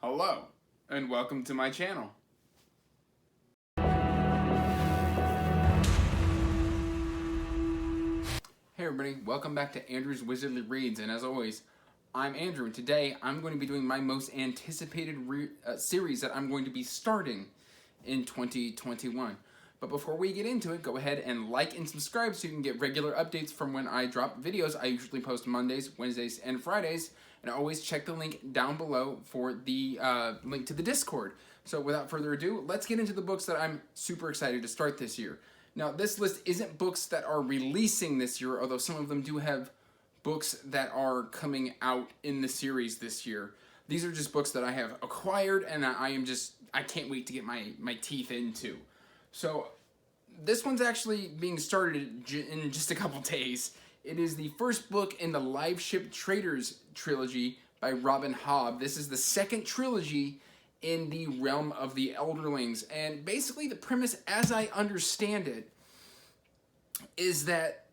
Hello, and welcome to my channel. Hey everybody, welcome back to Andrew's Wizardly Reads, and as always, I'm Andrew, and today I'm going to be doing my most anticipated series that I'm going to be starting in 2021. But before we get into it, go ahead and like and subscribe so you can get regular updates from when I drop videos. I usually post Mondays, Wednesdays, and Fridays, and always check the link down below for the link to the Discord. So without further ado, let's get into the books that I'm super excited to start this year. Now, this list isn't books that are releasing this year, although some of them do have books that are coming out in the series this year. These are just books that I have acquired and that I can't wait to get my teeth into. So this one's actually being started in just a couple days. It is the first book in the Live Ship Traders trilogy by Robin Hobb. This is the second trilogy in the realm of the Elderlings. And basically the premise, as I understand it, is that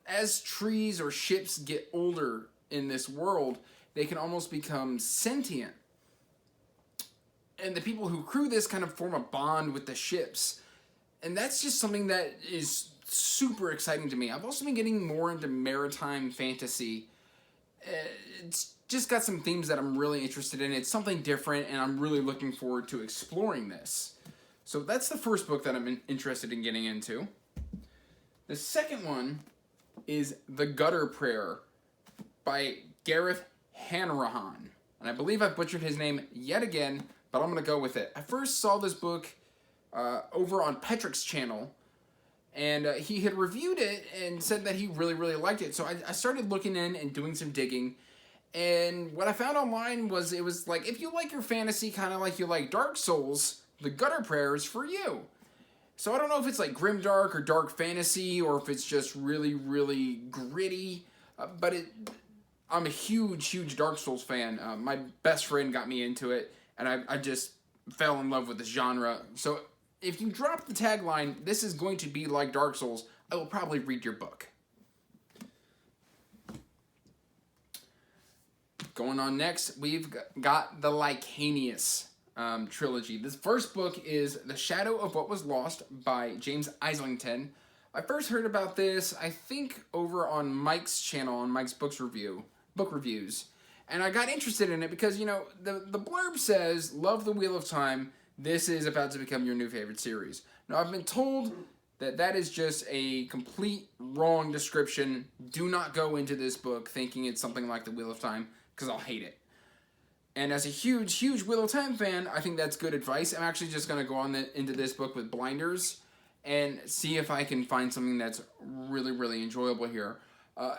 as trees or ships get older in this world, they can almost become sentient. And the people who crew this kind of form a bond with the ships. And that's just something that is super exciting to me. I've also been getting more into maritime fantasy. It's just got some themes that I'm really interested in. It's something different, and I'm really looking forward to exploring this. So that's the first book that I'm interested in getting into. The second one is The Gutter Prayer by Gareth Hanrahan. And I believe I've butchered his name yet again, but I'm going to go with it. I first saw this book over on Petrick's channel, and he had reviewed it and said that he really, really liked it. So I started looking in and doing some digging, and what I found online was it was like, if you like your fantasy kind of like you like Dark Souls, The Gutter Prayer is for you. So I don't know if it's like grimdark or dark fantasy or if it's just really, really gritty, but I'm a huge, huge Dark Souls fan. My best friend got me into it, and I just fell in love with the genre. So if you drop the tagline, this is going to be like Dark Souls, I will probably read your book. Going on next, we've got the Licanius trilogy. This first book is The Shadow of What Was Lost by James Islington. I first heard about this, I think, over on Mike's channel, on Mike's book reviews. And I got interested in it because, you know, the blurb says, love the Wheel of Time. This is about to become your new favorite series. Now, I've been told that that is just a complete wrong description. Do not go into this book thinking it's something like the Wheel of Time, because I'll hate it. And as a huge, huge Wheel of Time fan, I think that's good advice. I'm actually just going to go on into this book with blinders and see if I can find something that's really, really enjoyable here.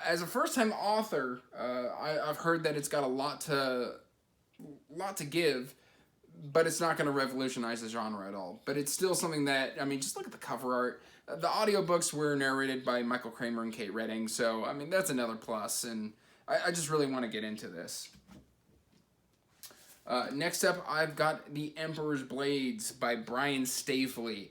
As a first-time author, I've heard that it's got a lot to give, but it's not going to revolutionize the genre at all. But it's still something that, I mean, just look at the cover art. The audiobooks were narrated by Michael Kramer and Kate Redding, so, I mean, that's another plus, and I just really want to get into this. Next up, I've got The Emperor's Blades by Brian Staveley.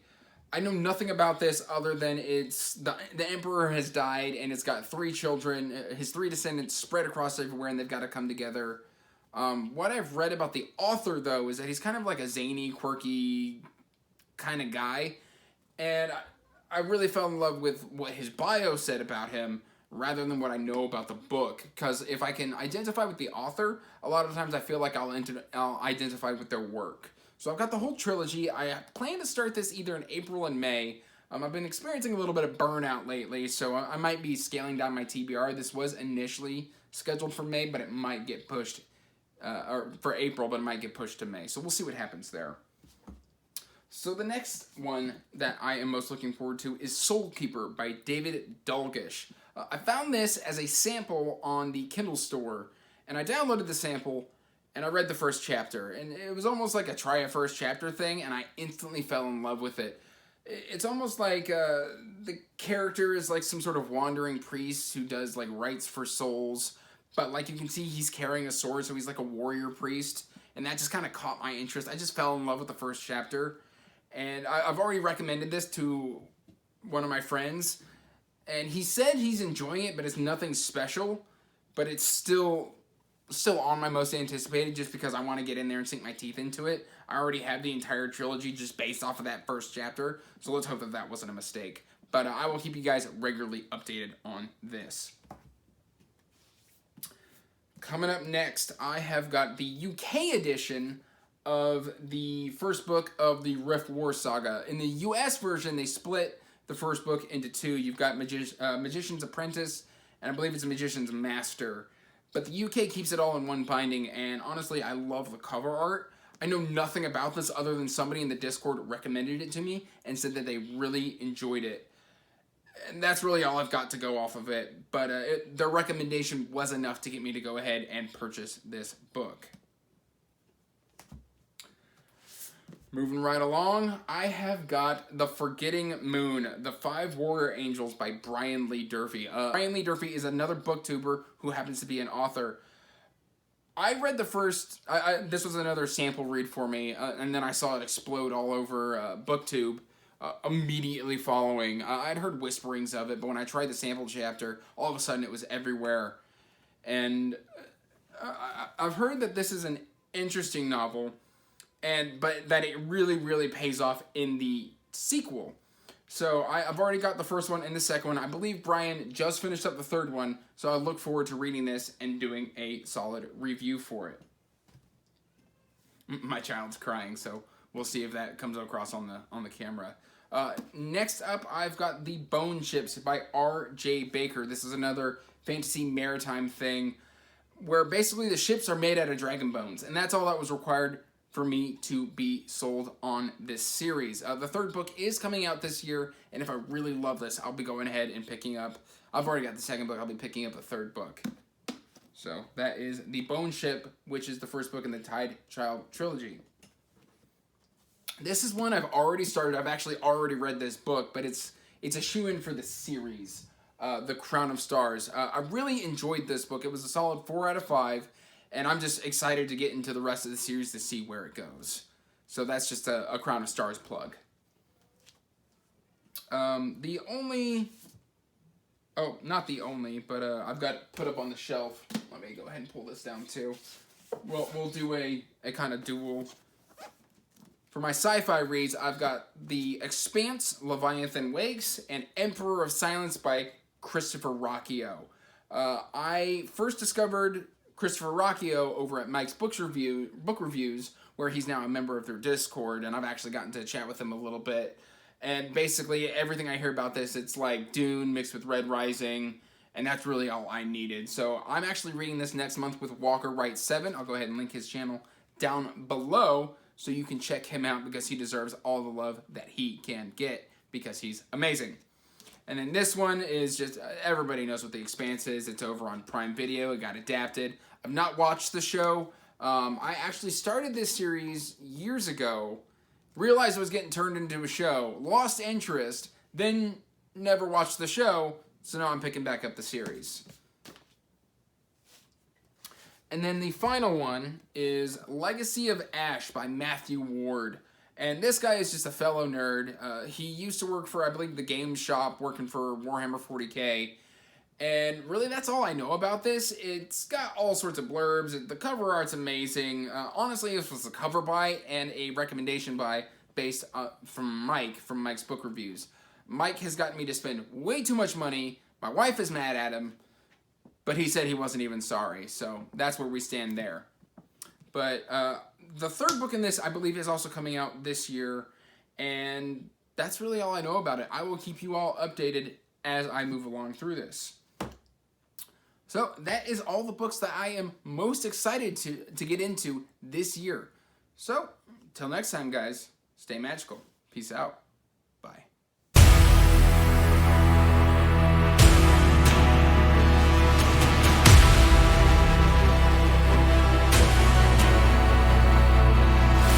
I know nothing about this other than it's the Emperor has died, and it's got 3 children, his 3 descendants spread across everywhere, and they've got to come together. What I've read about the author, though, is that he's kind of like a zany, quirky kind of guy, and I really fell in love with what his bio said about him rather than what I know about the book, because if I can identify with the author, a lot of times I feel like I'll identify with their work. So I've got the whole trilogy. I plan to start this either in April and May. I've been experiencing a little bit of burnout lately, so I might be scaling down my TBR. This was initially scheduled for May, but it might get pushed or for April, but it might get pushed to May. So we'll see what happens there. So the next one that I am most looking forward to is Soulkeeper by David Dalgish. I found this as a sample on the Kindle store, and I downloaded the sample, and I read the first chapter, and it was almost like a try a first chapter thing, and I instantly fell in love with it. It's almost like the character is like some sort of wandering priest who does like rites for souls, but like you can see he's carrying a sword, so he's like a warrior priest, and that just kind of caught my interest. I just fell in love with the first chapter, and I've already recommended this to one of my friends, and he said he's enjoying it, but it's nothing special, but it's still still on my most anticipated just because I want to get in there and sink my teeth into it. I already have the entire trilogy just based off of that first chapter, so let's hope that that wasn't a mistake. But I will keep you guys regularly updated on this. Coming up next, I have got the UK edition of the first book of the Rift War saga. In the US version, they split the first book into two. You've got Magician's Apprentice, and I believe it's a Magician's Master. But the UK keeps it all in one binding, and honestly, I love the cover art. I know nothing about this other than somebody in the Discord recommended it to me and said that they really enjoyed it. And that's really all I've got to go off of it. But their recommendation was enough to get me to go ahead and purchase this book. Moving right along, I have got The Forgetting Moon, The Five Warrior Angels by Brian Lee Durfee. Brian Lee Durfee is another booktuber who happens to be an author. I read the first, this was another sample read for me, and then I saw it explode all over BookTube immediately following. I'd heard whisperings of it, but when I tried the sample chapter, all of a sudden it was everywhere. And I've heard that this is an interesting novel, but that it really, really pays off in the sequel. So I've already got the first one and the second one. I believe Brian just finished up the third one, so I look forward to reading this and doing a solid review for it. My child's crying, so we'll see if that comes across on the camera. Next up, I've got The Bone Ships by R.J. Baker. This is another fantasy maritime thing where basically the ships are made out of dragon bones, and that's all that was required for me to be sold on this series. The third book is coming out this year, and if I really love this, I'll be going ahead and picking up, I've already got the second book, I'll be picking up the third book. So that is The Bone Ship, which is the first book in the Tide Child trilogy. This is one I've already started. I've actually already read this book, but it's a shoo-in for the series, The Crown of Stars. I really enjoyed this book. It was a solid 4 out of 5. And I'm just excited to get into the rest of the series to see where it goes. So that's just a Crown of Stars plug. Not the only, but I've got put up on the shelf. Let me go ahead and pull this down too. We'll do a kind of duel. For my sci-fi reads, I've got The Expanse, Leviathan Wakes, and Emperor of Silence by Christopher Rocchio. I first discovered Christopher Rocchio over at Mike's Book Reviews, where he's now a member of their Discord, and I've actually gotten to chat with him a little bit. And basically, everything I hear about this, it's like Dune mixed with Red Rising, and that's really all I needed. So I'm actually reading this next month with Walker Wright 7. I'll go ahead and link his channel down below so you can check him out because he deserves all the love that he can get because he's amazing. And then this one is just, everybody knows what The Expanse is. It's over on Prime Video. It got adapted. I've not watched the show. I actually started this series years ago, realized it was getting turned into a show, lost interest, then never watched the show, so now I'm picking back up the series. And then the final one is Legacy of Ash by Matthew Ward. And this guy is just a fellow nerd. He used to work for, I believe, the game shop, working for Warhammer 40K. And really, that's all I know about this. It's got all sorts of blurbs. The cover art's amazing. Honestly, this was a cover buy and a recommendation buy based from Mike, from Mike's Book Reviews. Mike has gotten me to spend way too much money. My wife is mad at him, but he said he wasn't even sorry. So that's where we stand there. But the third book in this, I believe, is also coming out this year. And that's really all I know about it. I will keep you all updated as I move along through this. So that is all the books that I am most excited to get into this year. So, till next time, guys, stay magical. Peace out.